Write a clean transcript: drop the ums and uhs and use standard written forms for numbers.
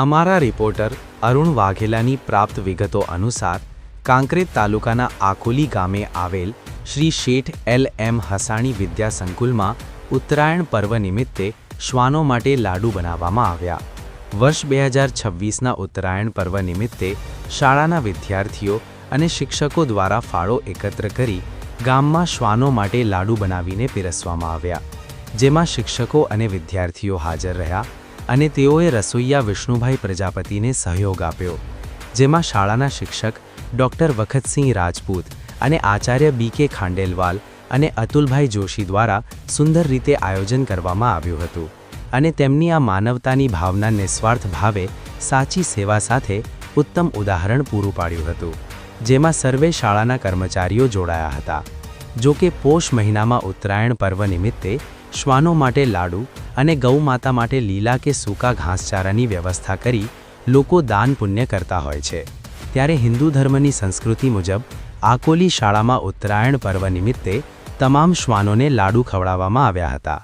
અમારા રિપોર્ટર અરુણ વાઘેલાની પ્રાપ્ત વિગતો અનુસાર કાંકરેજ તાલુકાના આકોલી ગામે આવેલ શ્રી શેઠ એલ.એમ. હસાણી વિદ્યા સંકુલમાં ઉત્તરાયણ પર્વ નિમિત્તે શ્વાનો માટે લાડુ બનાવવામાં આવ્યા. વર્ષ 2026ના ઉત્તરાયણ પર્વ નિમિત્તે શાળાના વિદ્યાર્થીઓ અને શિક્ષકો દ્વારા ફાળો એકત્ર કરી ગામમાં શ્વાનો માટે લાડુ બનાવીને પીરસવામાં આવ્યા, જેમાં શિક્ષકો અને વિદ્યાર્થીઓ હાજર રહ્યા અને તેઓએ રસોઈયા વિષ્ણુભાઈ પ્રજાપતિને સહયોગ આપ્યો, જેમાં શાળાના શિક્ષક ડૉક્ટર વખતસિંહ રાજપૂત અને આચાર્ય બી.કે. ખાંડેલવાલ અને અતુલભાઈ જોશી દ્વારા સુંદર રીતે આયોજન કરવામાં આવ્યું હતું અને તેમની આ માનવતાની ભાવના નિસ્વાર્થ ભાવે સાચી સેવા સાથે ઉત્તમ ઉદાહરણ પૂરું પાડ્યું હતું, જેમાં સર્વે શાળાના કર્મચારીઓ જોડાયા હતા. જો કે પોષ મહિનામાં ઉત્તરાયણ પર્વ નિમિત્તે શ્વાનો માટે લાડુ અને ગૌ માતા માટે લીલા કે સૂકા ઘાસચારાની વ્યવસ્થા કરી લોકો દાન પુણ્ય કરતા હોય છે, ત્યારે હિન્દુ ધર્મની સંસ્કૃતિ મુજબ આકોલી શાળામાં ઉત્તરાયણ પર્વ નિમિત્તે તમામ શ્વાનોને લાડુ ખવડાવવામાં આવ્યા હતા.